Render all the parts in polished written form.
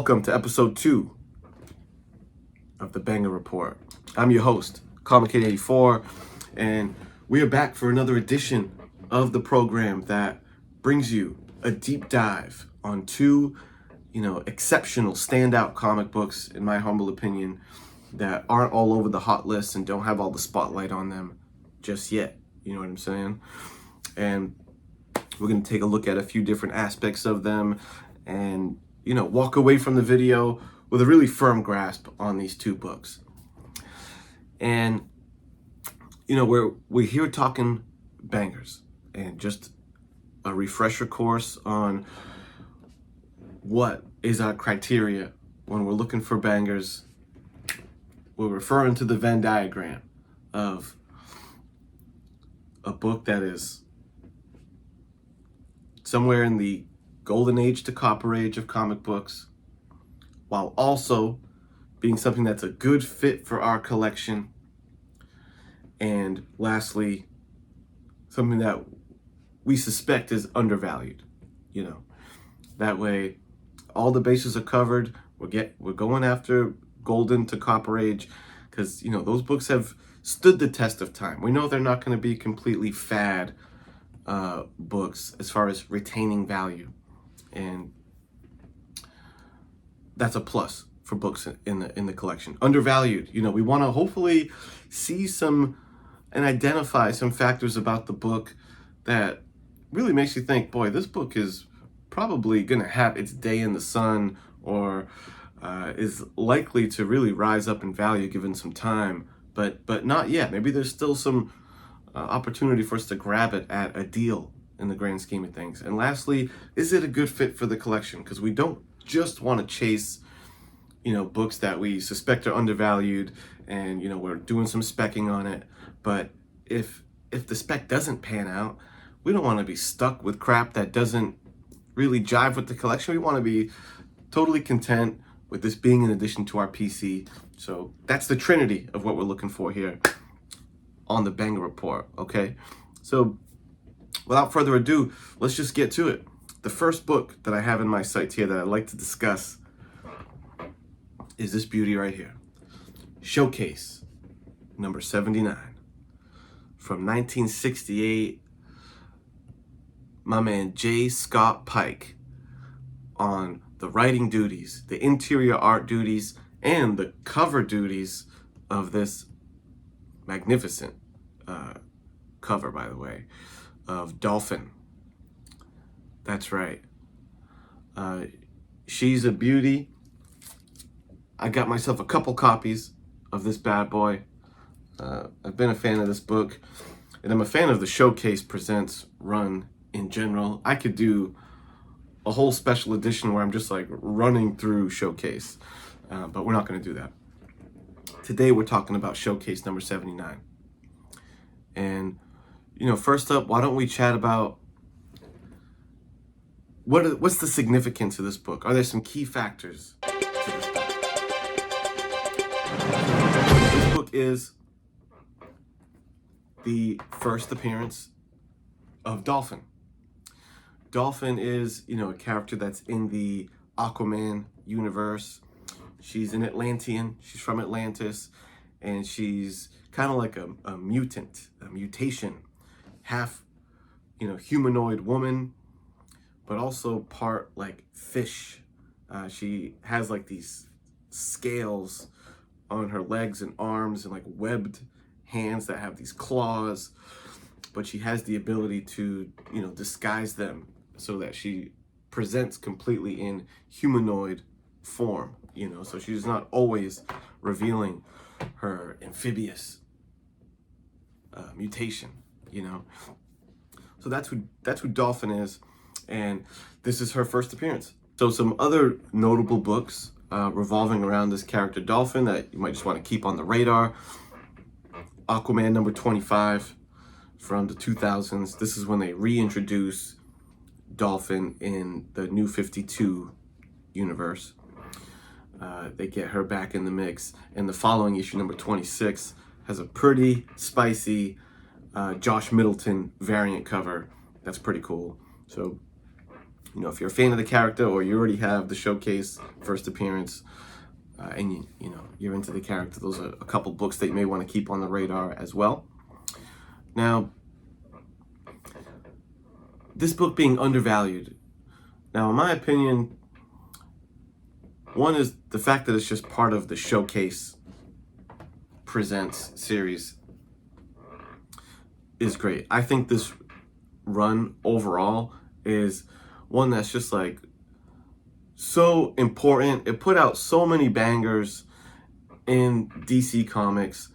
Welcome to episode 2 of the Banger Report. I'm your host, Comic84, and we are back for another edition of the program that brings you a deep dive on two, exceptional standout comic books, in my humble opinion, that aren't all over the hot list and don't have all the spotlight on them just yet. You know what I'm saying? And we're going to take a look at a few different aspects of them and, walk away from the video with a really firm grasp on these two books. And, we're here talking bangers and just a refresher course on what is our criteria when we're looking for bangers. We're referring to the Venn diagram of a book that is somewhere in the golden age to copper age of comic books, while also being something that's a good fit for our collection. And lastly, something that we suspect is undervalued. That way all the bases are covered. We're going after golden to copper age because those books have stood the test of time. We know they're not going to be completely fad books as far as retaining value, and that's a plus for books in the collection. Undervalued, we want to hopefully see some and identify some factors about the book that really makes you think, boy, this book is probably going to have its day in the sun, or is likely to really rise up in value given some time, but not yet. Maybe there's still some opportunity for us to grab it at a deal in the grand scheme of things. And lastly, is it a good fit for the collection? Because we don't just want to chase books that we suspect are undervalued and we're doing some specking on it. But if the spec doesn't pan out, we don't want to be stuck with crap that doesn't really jive with the collection. We want to be totally content with this being an addition to our PC. So that's the trinity of what we're looking for here on the Banger Report, okay? So without further ado, let's just get to it. The first book that I have in my sights here that I'd like to discuss is this beauty right here. Showcase number 79 from 1968. My man J. Scott Pike on the writing duties, the interior art duties, and the cover duties of this magnificent cover, by the way, of Dolphin. That's right. She's a beauty. I got myself a couple copies of this bad boy. I've been a fan of this book, and I'm a fan of the Showcase Presents run in general. I could do a whole special edition where I'm just like running through Showcase, but we're not going to do that. Today we're talking about Showcase number 79. And, first up, why don't we chat about what's the significance of this book? Are there some key factors to this book? This book is the first appearance of Dolphin. Dolphin is, a character that's in the Aquaman universe. She's an Atlantean. She's from Atlantis, and she's kind of like a mutant, a mutation, half, humanoid woman, but also part like fish. She has like these scales on her legs and arms and like webbed hands that have these claws, but she has the ability to, disguise them so that she presents completely in humanoid form, so she's not always revealing her amphibious mutation, So that's who Dolphin is, and this is her first appearance. So some other notable books revolving around this character Dolphin that you might just want to keep on the radar. Aquaman number 25 from the 2000s. This is when they reintroduce Dolphin in the New 52 universe. They get her back in the mix, and the following issue, number 26, has a pretty spicy Josh Middleton variant cover. That's pretty cool. So You know, if you're a fan of the character or you already have the Showcase first appearance, and you know you're into the character, those are a couple books that you may want to keep on the radar as well. Now, this book being undervalued. Now, in my opinion, one is the fact that it's just part of the Showcase Presents series is great. I think this run overall is one that's just like so important. It put out so many bangers in DC Comics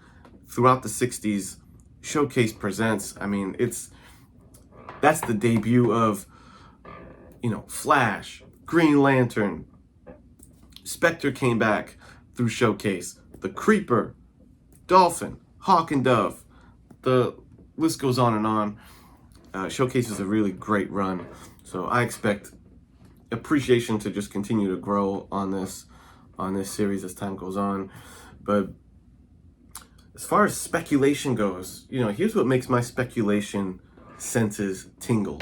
throughout the 60s. Showcase Presents, I mean, that's the debut of, you know, Flash, Green Lantern, Spectre came back through Showcase, the Creeper, Dolphin, Hawk and Dove, the list goes on and on. Showcase is a really great run, so I expect appreciation to just continue to grow on this series as time goes on. But as far as speculation goes, you know, here's what makes my speculation senses tingle.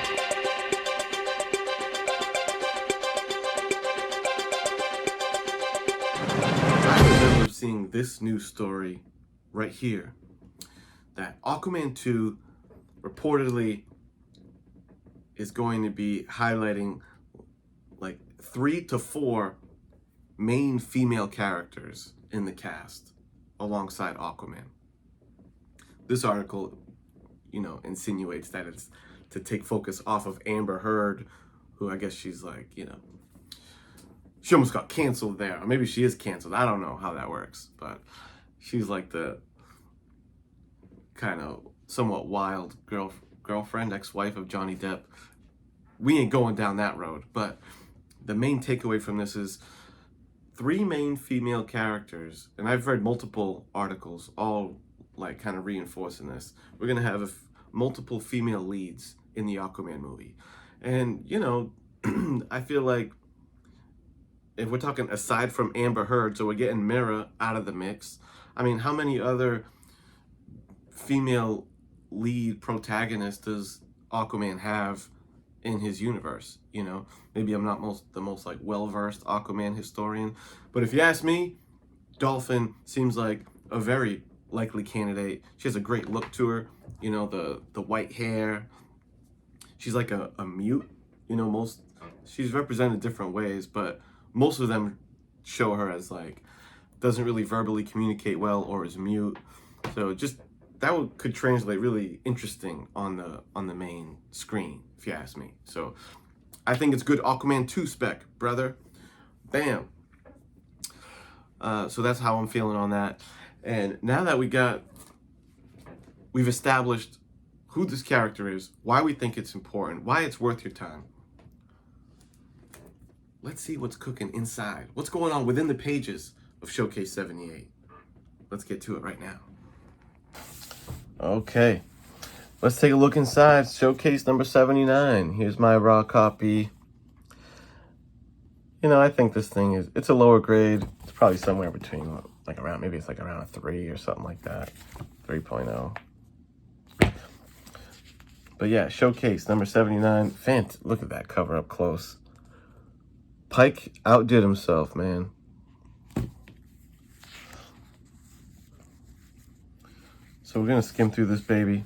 I remember seeing this news story right here, that Aquaman 2 reportedly is going to be highlighting like 3 to 4 main female characters in the cast alongside Aquaman. This article, you know, insinuates that it's to take focus off of Amber Heard, who I guess she's like, you know, she almost got canceled there. Or maybe she is canceled. I don't know how that works, but she's like the kind of somewhat wild girlfriend, ex-wife of Johnny Depp. We ain't going down that road, but the main takeaway from this is 3 main female characters, and I've read multiple articles all like kind of reinforcing this. We're gonna have multiple female leads in the Aquaman movie, and you know, I feel like if we're talking aside from Amber Heard, so we're getting Mira out of the mix. I mean, how many other female lead protagonists does Aquaman have in his universe? You know, maybe I'm not the most like well-versed Aquaman historian, but if you ask me, Dolphin seems like a very likely candidate. She has a great look to her, you know, the white hair. She's like a mute, you know, she's represented different ways, but most of them show her as like doesn't really verbally communicate well or is mute. So just that could translate really interesting on the main screen, if you ask me. So I think it's good Aquaman 2 spec, brother. Bam. So that's how I'm feeling on that. And now that we've established who this character is, why we think it's important, why it's worth your time, let's see what's cooking inside. What's going on within the pages of Showcase 78. Let's get to it right now. Okay, let's take a look inside Showcase number 79. Here's my raw copy. You know, I think this thing it's a lower grade. It's probably somewhere between like maybe it's like around a 3 or something like that. 3.0. But yeah, Showcase number 79. Look at that cover up close. Pike outdid himself, man. So we're gonna skim through this baby.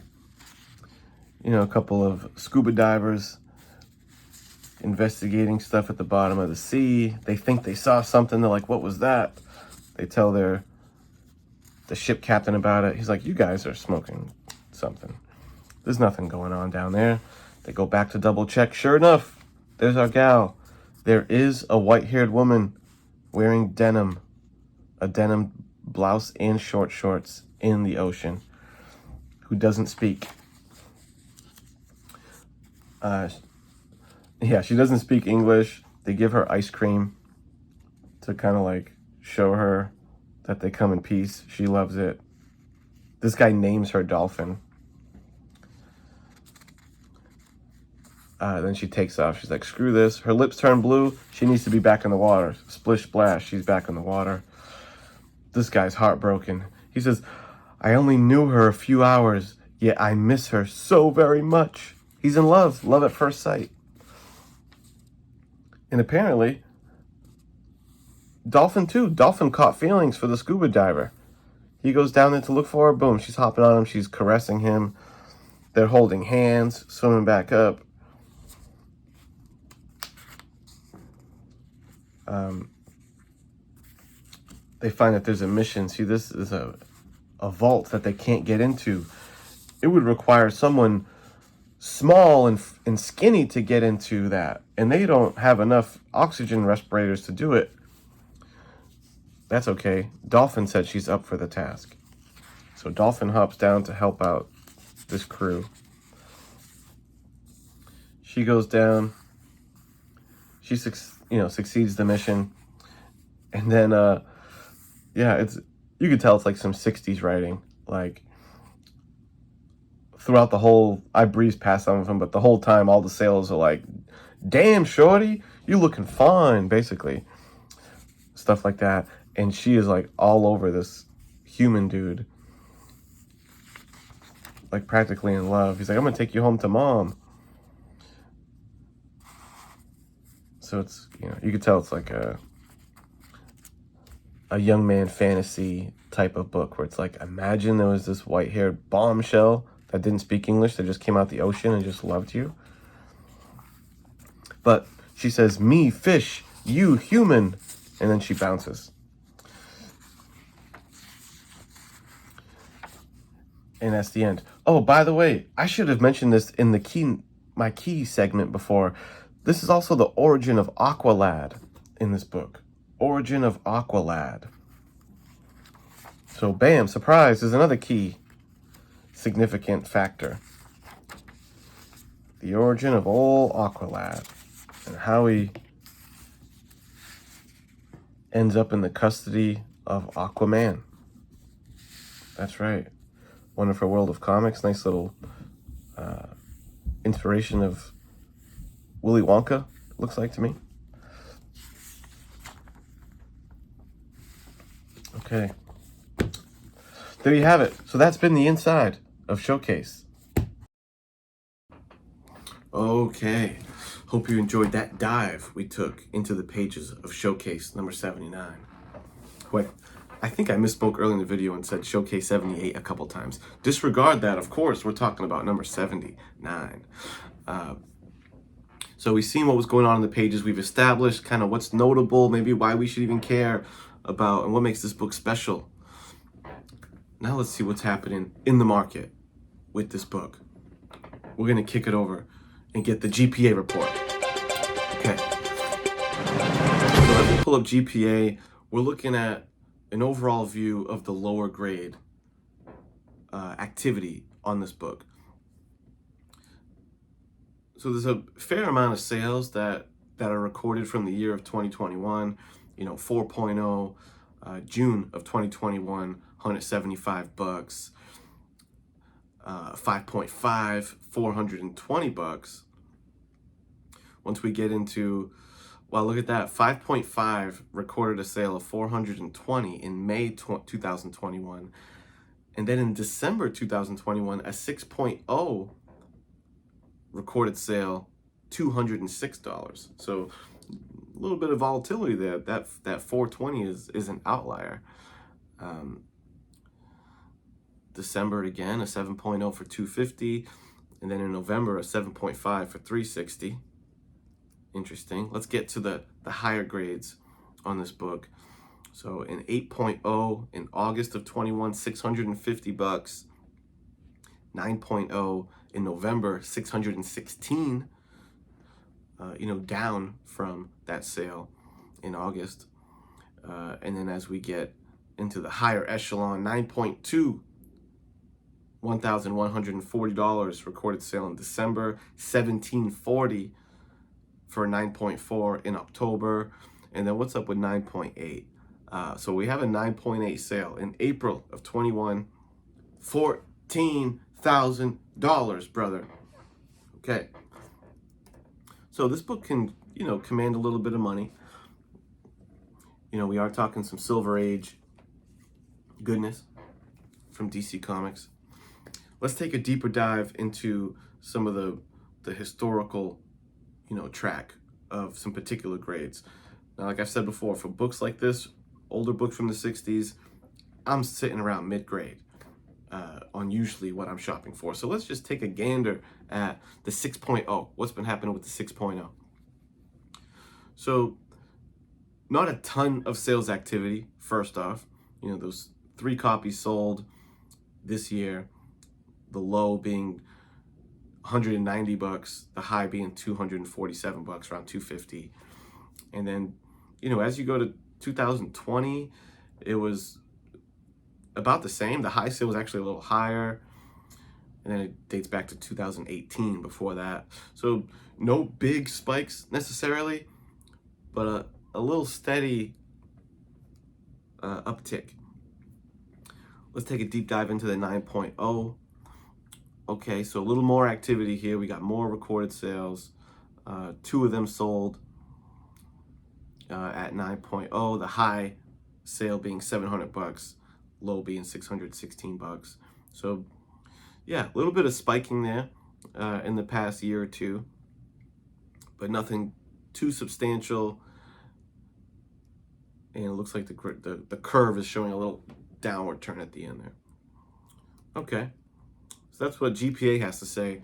You know, a couple of scuba divers investigating stuff at the bottom of the sea. They think they saw something. They're like, what was that? They tell the ship captain about it. He's like, you guys are smoking something. There's nothing going on down there. They go back to double check. Sure enough, there's our gal. There is a white-haired woman wearing denim, a denim blouse and short shorts in the ocean, who doesn't speak. Yeah, she doesn't speak English. They give her ice cream to kind of like show her that they come in peace. She loves it. This guy names her Dolphin. Then she takes off. She's like, screw this. Her lips turn blue. She needs to be back in the water. Splish splash. She's back in the water. This guy's heartbroken. He says, I only knew her a few hours, yet I miss her so very much. He's in love. Love at first sight. And apparently, Dolphin too. Dolphin caught feelings for the scuba diver. He goes down there to look for her. Boom, she's hopping on him. She's caressing him. They're holding hands, swimming back up. They find that there's a mission. See, this is a vault that they can't get into. It would require someone small and skinny to get into that. And they don't have enough oxygen respirators to do it. That's okay. Dolphin said she's up for the task. So Dolphin hops down to help out this crew. She goes down. She succeeds the mission. And then you could tell it's like some 60s writing. Like throughout the whole, I breezed past some of them, but the whole time all the sailors are like, "Damn, shorty, you looking fine," basically. Stuff like that. And she is like all over this human dude. Like practically in love. He's like, "I'm gonna take you home to mom." So it's, you could tell it's like a young man fantasy type of book where it's like, imagine there was this white-haired bombshell that didn't speak English, that just came out the ocean and just loved you. But she says, "Me, fish, you, human," and then she bounces. And that's the end. Oh, by the way, I should have mentioned this in my key segment before. This is also the origin of Aqualad in this book. Origin of Aqualad. So, bam, surprise, there's another key significant factor. The origin of old Aqualad and how he ends up in the custody of Aquaman. That's right. Wonderful World of Comics. Nice little inspiration of Willy Wonka, looks like to me. Okay. There you have it. So that's been the inside of Showcase. Okay. Hope you enjoyed that dive we took into the pages of Showcase number 79. Wait, I think I misspoke earlier in the video and said Showcase 78 a couple times. Disregard that, of course. We're talking about number 79. So we've seen what was going on in the pages. We've established kind of what's notable, maybe why we should even care about, and what makes this book special. Now let's see what's happening in the market with this book. We're going to kick it over and get the GPA report. Okay. So as we pull up GPA, we're looking at an overall view of the lower grade activity on this book. So there's a fair amount of sales that are recorded from the year of 2021. 4.0, June of 2021, $175. 5.5, $420. Once we get into, well, look at that, 5.5 recorded a sale of 420 in May 2021. And then in December 2021, a 6.0 recorded sale, $206. So a little bit of volatility there. That 420 is an outlier. December again, a 7.0 for 250, and then in November a 7.5 for 360. Interesting. Let's get to the higher grades on this book. So an 8.0 in August of 21, $650. 9.0 in November, $616. Down from that sale in August. And then as we get into the higher echelon, 9.2, $1,140 recorded sale in December, $1,740 for 9.4 in October. And then what's up with 9.8? So we have a 9.8 sale in April of 21, $14,000, brother. Okay. So this book can, command a little bit of money. We are talking some Silver Age goodness from DC Comics. Let's take a deeper dive into some of the historical, track of some particular grades. Now, like I've said before, for books like this, older books from the 60s, I'm sitting around mid-grade on usually what I'm shopping for. So let's just take a gander at the 6.0. What's been happening with the 6.0? So not a ton of sales activity, first off. You know, those 3 copies sold this year, the low being $190, the high being $247, around $250. And then, you know, as you go to 2020, it was about the same. The high sale was actually a little higher. And then it dates back to 2018 before that. So no big spikes necessarily, but a little steady uptick. Let's take a deep dive into the 9.0. Okay, so a little more activity here. We got more recorded sales. 2 of them sold at 9.0. The high sale being $700, low being $616. So yeah, a little bit of spiking there in the past year or two, but nothing too substantial. And it looks like the curve is showing a little downward turn at the end there. Okay, so that's what GPA has to say.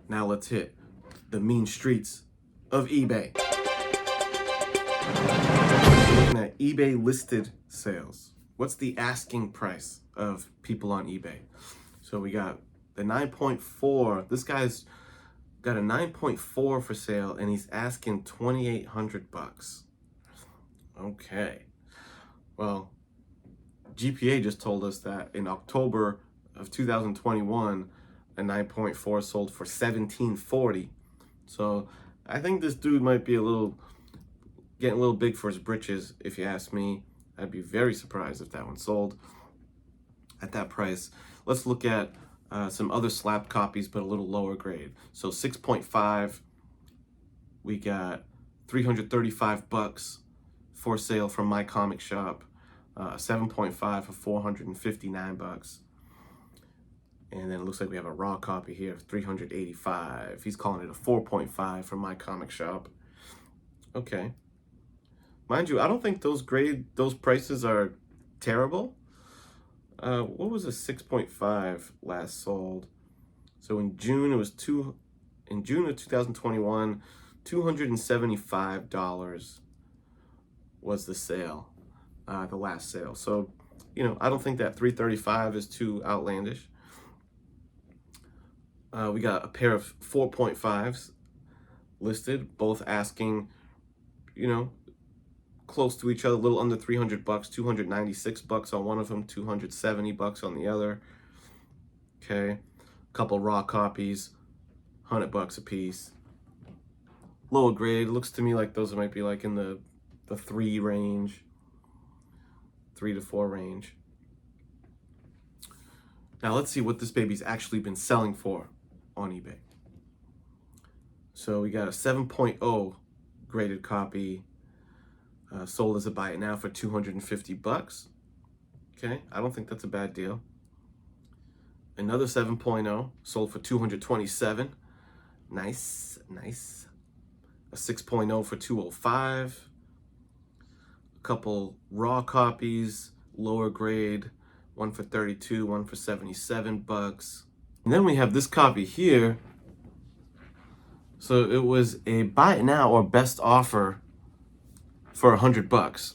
Now let's hit the mean streets of eBay. Looking at eBay listed sales. What's the asking price of people on eBay? So we got the 9.4. This guy's got a 9.4 for sale, and he's asking $2,800. Okay. Well, GPA just told us that in October of 2021, a 9.4 sold for $1,740. So I think this dude might be getting a little big for his britches, if you ask me. I'd be very surprised if that one sold at that price. Let's look at some other slab copies, but a little lower grade. So 6.5, we got $335 for sale from my comic shop. 7.5 for $459. And then it looks like we have a raw copy here of $385. He's calling it a 4.5 from my comic shop. Okay. Mind you, I don't think those prices are terrible. What was a 6.5 last sold? So in June it was in June of 2021, $275 was the sale, the last sale. So, you know, I don't think that $335 is too outlandish. We got a pair of 4.5s listed, both asking, you know, close to each other, a little under $300, $296 on one of them, $270 on the other. Okay, a couple raw copies, $100 a piece. Lower grade, looks to me like those might be like in the 3 range, 3 to 4 range. Now let's see what this baby's actually been selling for on eBay. So we got a 7.0 graded copy, sold as a buy it now for $250. Okay, I don't think that's a bad deal. Another 7.0 sold for $227. Nice. A 6.0 for $205. A couple raw copies, lower grade, one for $32, one for $77. And then we have this copy here. So it was a buy it now or best offer for $100.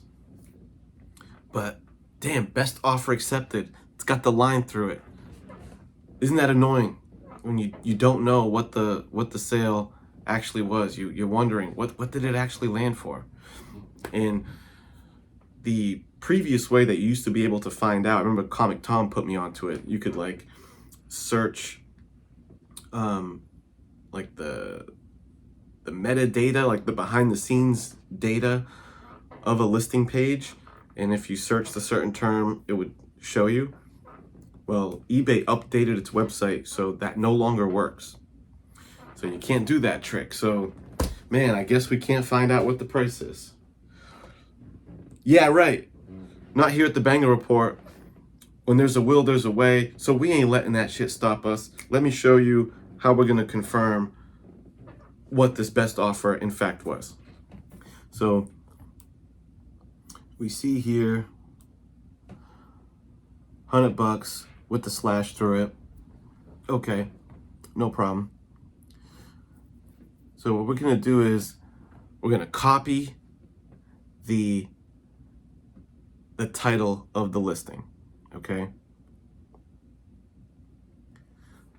But damn, best offer accepted. It's got the line through it. Isn't that annoying when you don't know what the sale actually was? You're wondering what did it actually land for? And the previous way that you used to be able to find out, I remember Comic Tom put me onto it. You could like search like the metadata, like the behind the scenes data of a listing page, and if you searched a certain term it would show you. Well, eBay updated its website so that no longer works, so you can't do that trick. So man, I guess we can't find out what the price is. Yeah, right, not here at the Banger Report. When there's a will, there's a way, so we ain't letting that shit stop us. Let me show you how we're gonna confirm what this best offer in fact was. So we see here $100 with the slash through it. Okay, no problem. So what we're gonna do is we're gonna copy the title of the listing, okay?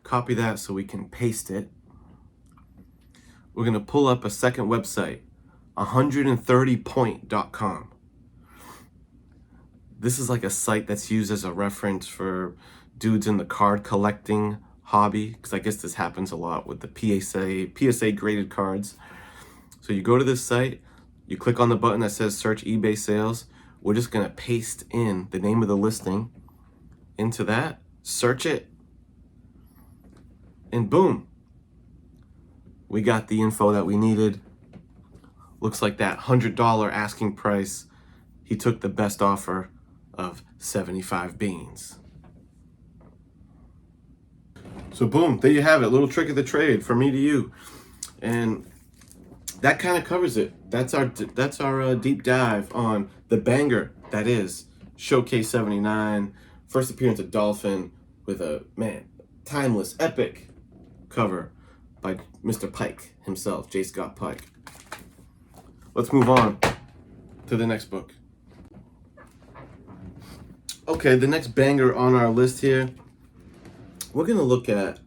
Copy that so we can paste it. We're gonna pull up a second website, 130point.com. This is like a site that's used as a reference for dudes in the card collecting hobby, because I guess this happens a lot with the PSA graded cards. So you go to this site, you click on the button that says search eBay sales. We're just gonna paste in the name of the listing into that, search it, and boom, we got the info that we needed. Looks like that $100 asking price, he took the best offer of 75 beans. So boom, there you have it, little trick of the trade from me to you. And that kind of covers it. That's our deep dive on the banger that is Showcase 79, first appearance of Dolphin with a, man, timeless, epic cover by Mr. Pike himself, J. Scott Pike. Let's move on to the next book. Okay, the next banger on our list here, we're gonna look at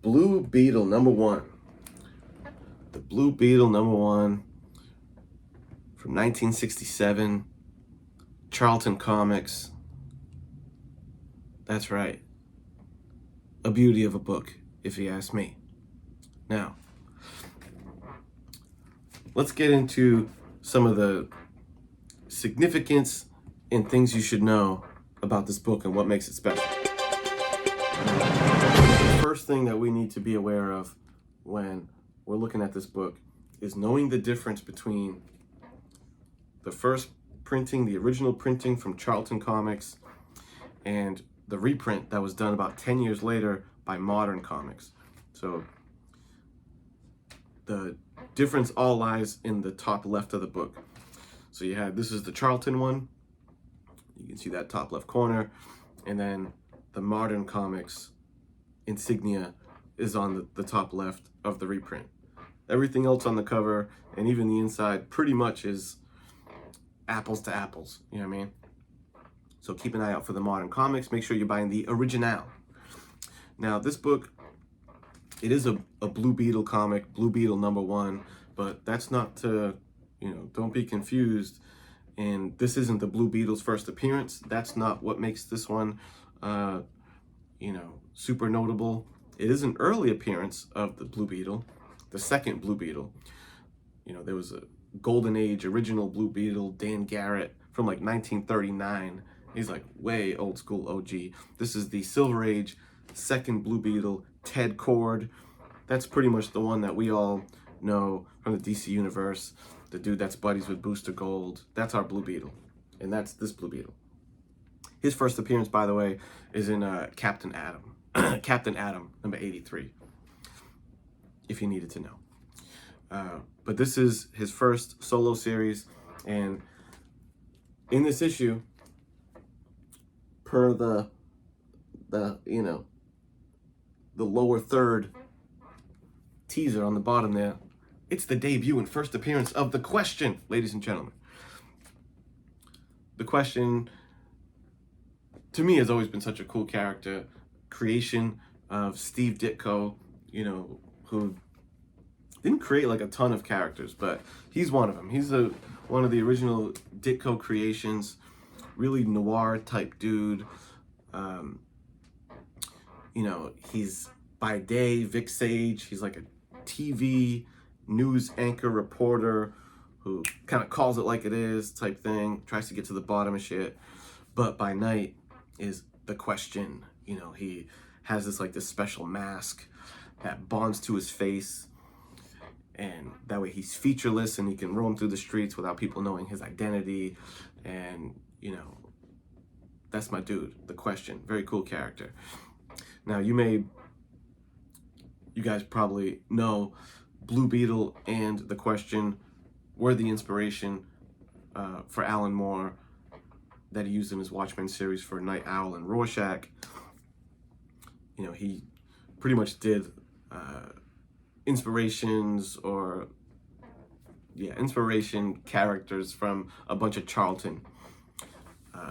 Blue Beetle #1. The Blue Beetle #1 from 1967, Charlton Comics. That's right. A beauty of a book, if you ask me. Now, let's get into some of the significance and things you should know about this book and what makes it special. The first thing that we need to be aware of when we're looking at this book is knowing the difference between the first printing, the original printing from Charlton Comics, and the reprint that was done about 10 years later by Modern Comics. So the difference all lies in the top left of the book. So you have, this is the Charlton one. You can see that top left corner. And then the Modern Comics insignia is on the top left of the reprint. Everything else on the cover and even the inside pretty much is apples to apples, you know what I mean? So keep an eye out for the Modern Comics. Make sure you're buying the original. Now this book, it is a Blue Beetle comic, Blue Beetle #1, but that's not to, don't be confused. And this isn't the Blue Beetle's first appearance. That's not what makes this one, super notable. It is an early appearance of the Blue Beetle, the second Blue Beetle. There was a Golden Age original Blue Beetle, Dan Garrett, from like 1939. He's like way old school OG. This is the Silver Age second Blue Beetle, Ted Cord. That's pretty much the one that we all know from the DC universe. The dude that's buddies with Booster Gold. That's our Blue Beetle. And that's this Blue Beetle. His first appearance, by the way, is in Captain Atom. Captain Atom, #83. If you needed to know. But this is his first solo series. And in this issue, per the lower third teaser on the bottom there, it's the debut and first appearance of The Question, ladies and gentlemen. The Question, to me, has always been such a cool character. Creation of Steve Ditko, who didn't create like a ton of characters, but he's one of them. He's one of the original Ditko creations, really noir type dude. He's by day Vic Sage. He's like a TV news anchor reporter who kind of calls it like it is type thing, tries to get to the bottom of shit. But by night is The Question. He has this special mask that bonds to his face, and that way he's featureless and he can roam through the streets without people knowing his identity. And that's my dude, The Question. Very cool character. Now you guys probably know Blue Beetle and The Question were the inspiration for Alan Moore that he used in his Watchmen series for Night Owl and Rorschach. You know, he pretty much did inspiration characters from a bunch of Charlton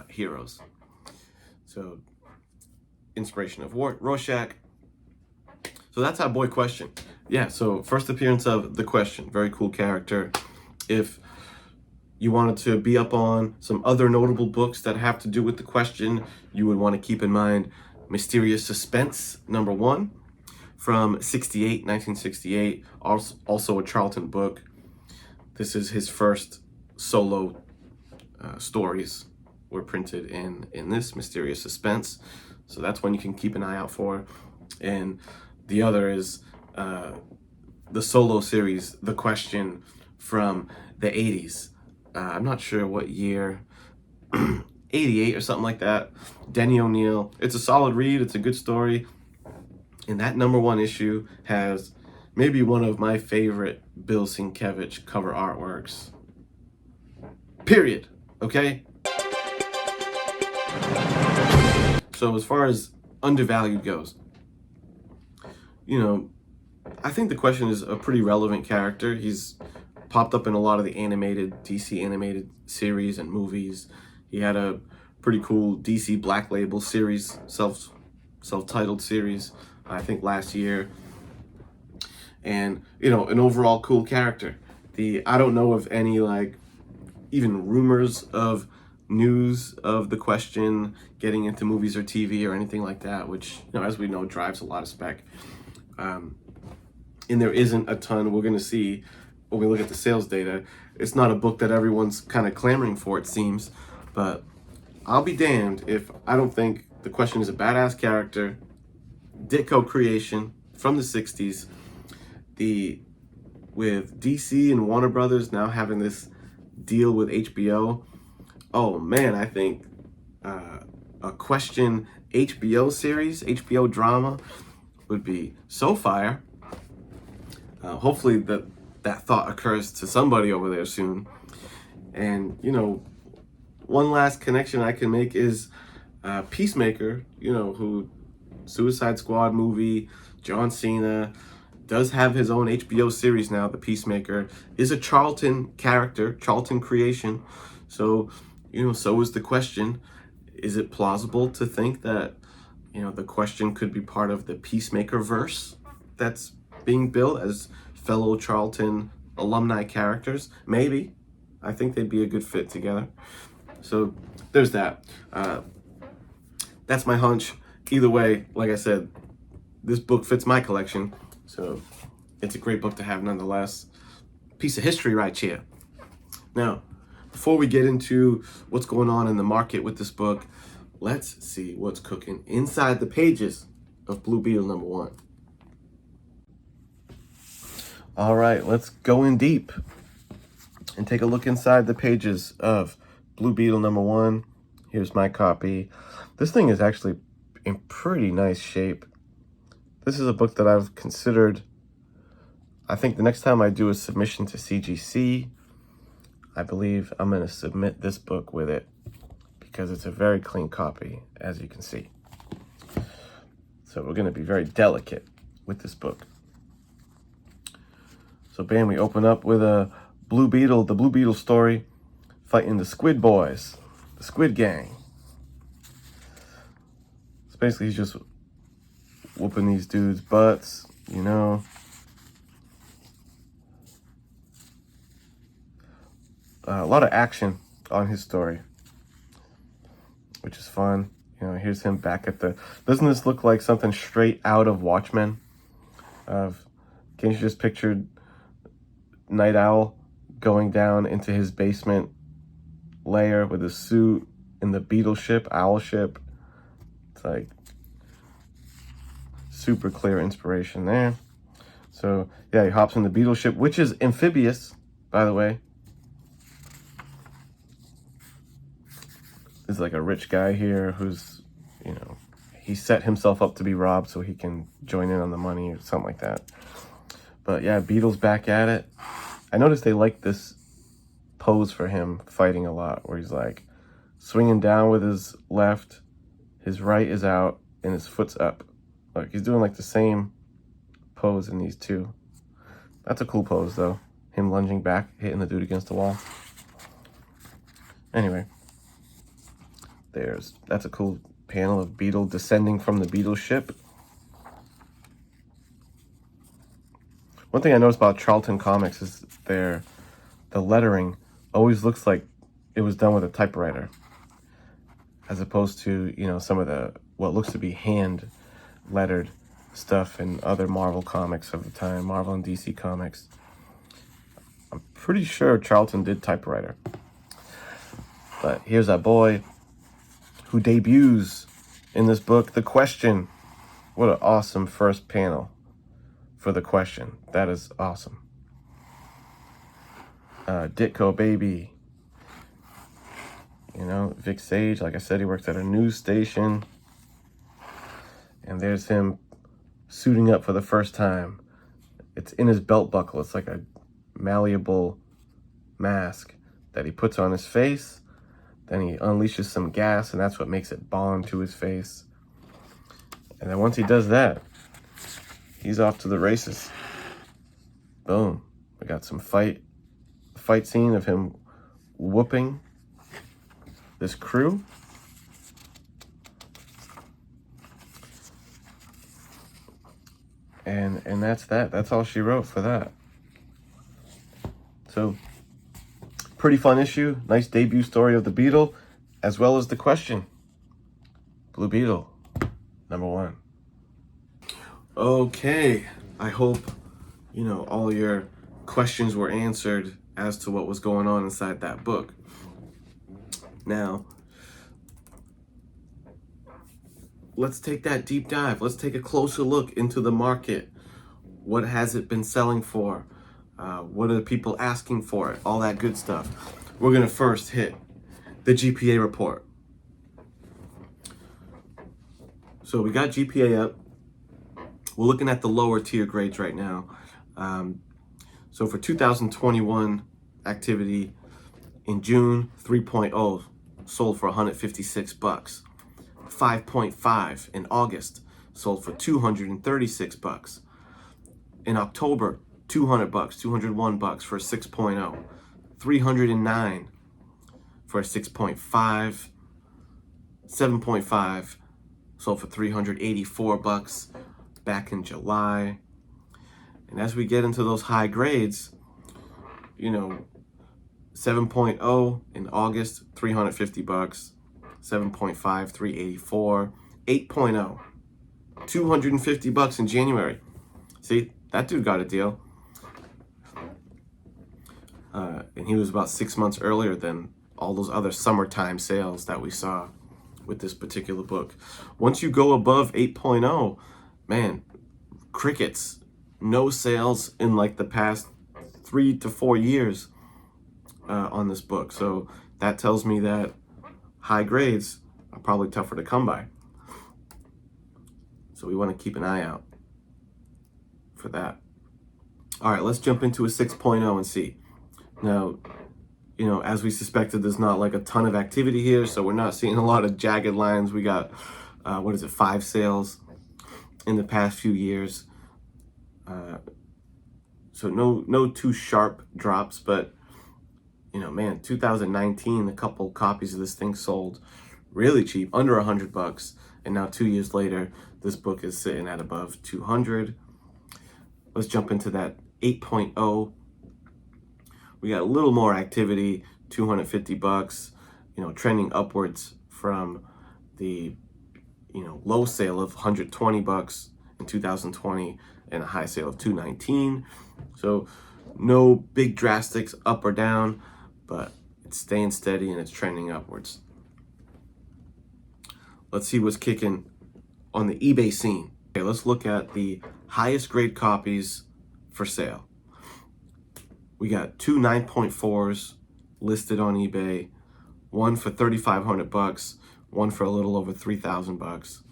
heroes. So, inspiration of Rorschach. So that's our boy Question. Yeah, so first appearance of The Question. Very cool character. If you wanted to be up on some other notable books that have to do with The Question, you would want to keep in mind Mysterious Suspense, #1, from 1968, also a Charlton book. This is his first solo stories were printed in this Mysterious Suspense. So that's one you can keep an eye out for. And the other is the solo series, The Question, from the 80s. I'm not sure what year, 88 or something like that. Denny O'Neil. It's a solid read. It's a good story. And that #1 issue has maybe one of my favorite Bill Sienkiewicz cover artworks. Period. Okay? So as far as undervalued goes, you know, I think The Question is a pretty relevant character. He's popped up in a lot of the DC animated series and movies. He had a pretty cool DC Black Label series, self-titled series, I think last year. And, you know, an overall cool character. I don't know of any, like, even rumors of news of The Question getting into movies or TV or anything like that, which, you know, as we know, drives a lot of spec. And there isn't a ton. We're going to see when we look at the sales data. It's not a book that everyone's kind of clamoring for, it seems. But I'll be damned if I don't think The Question is a badass character. Ditko creation from the 60s. With DC and Warner Brothers now having this deal with HBO, oh man, I think a Question HBO series, HBO drama, would be so fire. Hopefully that thought occurs to somebody over there soon. And, you know, one last connection I can make is Peacemaker, you know, who Suicide Squad movie, John Cena, does have his own HBO series now. The Peacemaker is a Charlton character, Charlton creation. So, you know, so is The Question. Is it plausible to think that, you know, The Question could be part of the Peacemaker verse that's being built as fellow Charlton alumni characters? Maybe. I think they'd be a good fit together. So there's that. That's my hunch. Either way, like I said, this book fits my collection. So it's a great book to have nonetheless. Piece of history right here. Now, before we get into what's going on in the market with this book, let's see what's cooking inside the pages of Blue Beetle #1. All right, let's go in deep and take a look inside the pages of Blue Beetle #1. Here's my copy. This thing is actually in pretty nice shape. This is a book that I've considered. I think the next time I do a submission to CGC, I believe I'm going to submit this book with it because it's a very clean copy, as you can see. So we're going to be very delicate with this book. So bam, we open up with a Blue Beetle, the Blue Beetle story, fighting the Squid Boys, the Squid Gang. So basically he's just whooping these dudes' butts, you know. A lot of action on his story, which is fun. You know, here's him back at the... Doesn't this look like something straight out of Watchmen? Can't you just picture Night Owl going down into his basement lair with his suit in the Beetle ship, Owl ship? It's like super clear inspiration there. So yeah, he hops in the Beetle ship, which is amphibious, by the way. There's like a rich guy here who's, you know, he set himself up to be robbed so he can join in on the money or something like that. But yeah, Beetle's back at it. I noticed they like this pose for him fighting a lot, where he's like swinging down with his left, his right is out, and his foot's up. Like he's doing like the same pose in these two. That's a cool pose though. Him lunging back, hitting the dude against the wall. Anyway, that's a cool panel of Beetle descending from the Beetle ship. One thing I noticed about Charlton Comics is the lettering always looks like it was done with a typewriter, as opposed to, you know, some of the what looks to be hand lettered stuff in other Marvel comics of the time, Marvel and DC comics. I'm pretty sure Charlton did typewriter. But here's our boy who debuts in this book, The Question. What an awesome first panel for The Question. That is awesome. Ditko baby. You know, Vic Sage, like I said, he works at a news station. And there's him suiting up for the first time. It's in his belt buckle. It's like a malleable mask that he puts on his face. Then he unleashes some gas, and that's what makes it bond to his face. And then once he does that, he's off to the races. Boom. We got some fight scene of him whooping this crew. And that's that. That's all she wrote for that. So, pretty fun issue. Nice debut story of the Beetle, as well as The Question. Blue Beetle, #1. Okay, I hope, you know, all your questions were answered as to what was going on inside that book. Now, let's take that deep dive. Let's take a closer look into the market. What has it been selling for? What are the people asking for it? All that good stuff. We're going to first hit the GPA report. So we got GPA up. We're looking at the lower tier grades right now. So for 2021 activity in June, 3.0 sold for $156. 5.5 in August sold for $236. In October, $200, $201 for a 6.0. 309 for a 6.5. 7.5 sold for $384 back in July. And as we get into those high grades, you know, 7.0 in August, $350. 7.5, 384. 8.0, $250 in January. See, that dude got a deal. And he was about 6 months earlier than all those other summertime sales that we saw with this particular book. Once you go above 8.0, man, crickets. No sales in like the past 3 to 4 years on this book. So that tells me that high grades are probably tougher to come by. So we want to keep an eye out for that. All right, let's jump into a 6.0 and see. Now, you know, as we suspected, there's not like a ton of activity here, so we're not seeing a lot of jagged lines. We got, 5 sales in the past few years. So no too sharp drops, but, you know, man, 2019, a couple copies of this thing sold really cheap, under $100, and now 2 years later, this book is sitting at above 200. Let's jump into that 8.0. We got a little more activity, $250, you know, trending upwards from the, you know, low sale of $120 in 2020 and a high sale of $219. So no big drastics up or down, but it's staying steady and it's trending upwards. Let's see what's kicking on the eBay scene. Okay, let's look at the highest grade copies for sale. We got 2 9.4s listed on eBay, one for $3,500, one for a little over $3,000.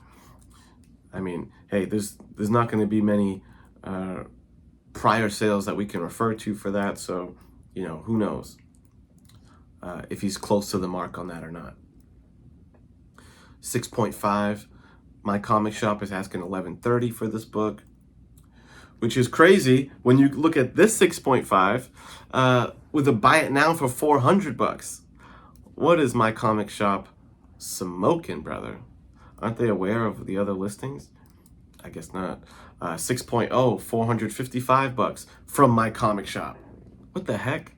I mean, hey, there's not going to be many prior sales that we can refer to for that. So, who knows if he's close to the mark on that or not. 6.5. My Comic Shop is asking $11.30 for this book, which is crazy when you look at this 6.5 with a buy it now for $400. What is My Comic Shop smoking, brother? Aren't they aware of the other listings? I guess not. 6.0, $455 from My Comic Shop. What the heck?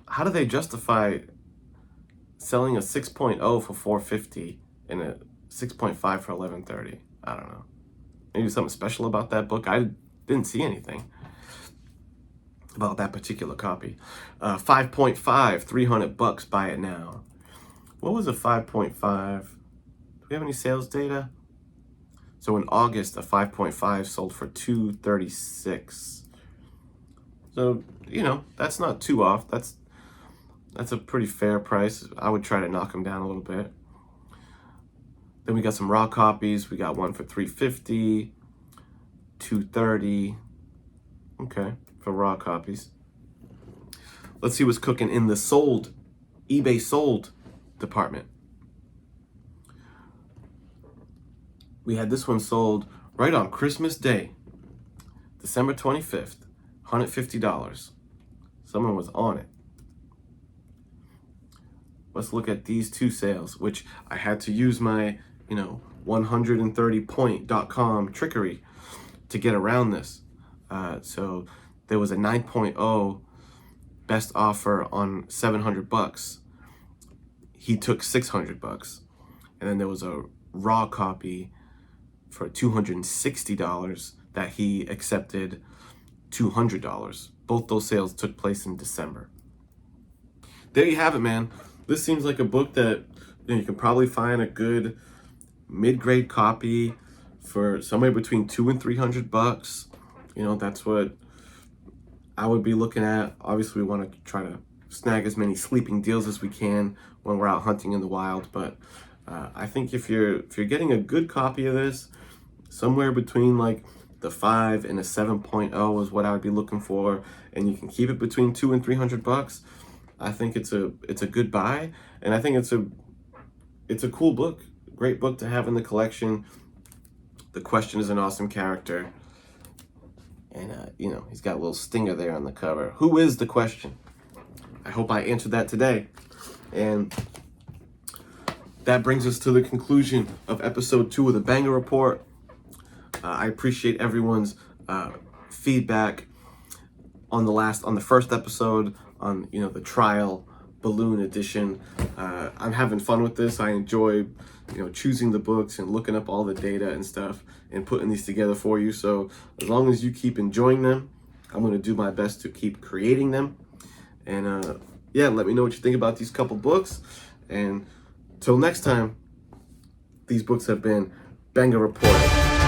How do they justify selling a 6.0 for $450 and a 6.5 for $11.30? I don't know. Maybe something special about that book. I didn't see anything about that particular copy. 5.5, $300. Buy it now. What was a 5.5? Do we have any sales data? So in August, a 5.5 sold for $236. So, that's not too off. That's a pretty fair price. I would try to knock them down a little bit. Then we got some raw copies. We got one for $350, $230. Okay, for raw copies. Let's see what's cooking in the eBay sold department. We had this one sold right on Christmas Day, December 25th, $150. Someone was on it. Let's look at these two sales, which I had to use my, 130point.com trickery to get around this. So there was a 9.0 best offer on $700. He took $600. And then there was a raw copy for $260 that he accepted $200. Both those sales took place in December. There you have it, man. This seems like a book that you can probably find a good mid-grade copy for somewhere between $200 and $300. That's what I would be looking at. Obviously, we want to try to snag as many sleeping deals as we can when we're out hunting in the wild. But I think if you're getting a good copy of this, somewhere between like the 5 and a 7.0 is what I would be looking for, and you can keep it between $200 and $300. I think it's a good buy, and I think it's a cool book, great book to have in the collection. The Question is an awesome character, and he's got a little stinger there on the cover. Who is the Question? I hope I answered that today, and that brings us to the conclusion of episode 2 of the Banger Report. I appreciate everyone's feedback on the first episode on the trial balloon edition. I'm having fun with this. I enjoy choosing the books and looking up all the data and stuff and putting these together for you. So as long as you keep enjoying them, I'm going to do my best to keep creating them. And let me know what you think about these couple books. And till next time, these books have been Banger Report.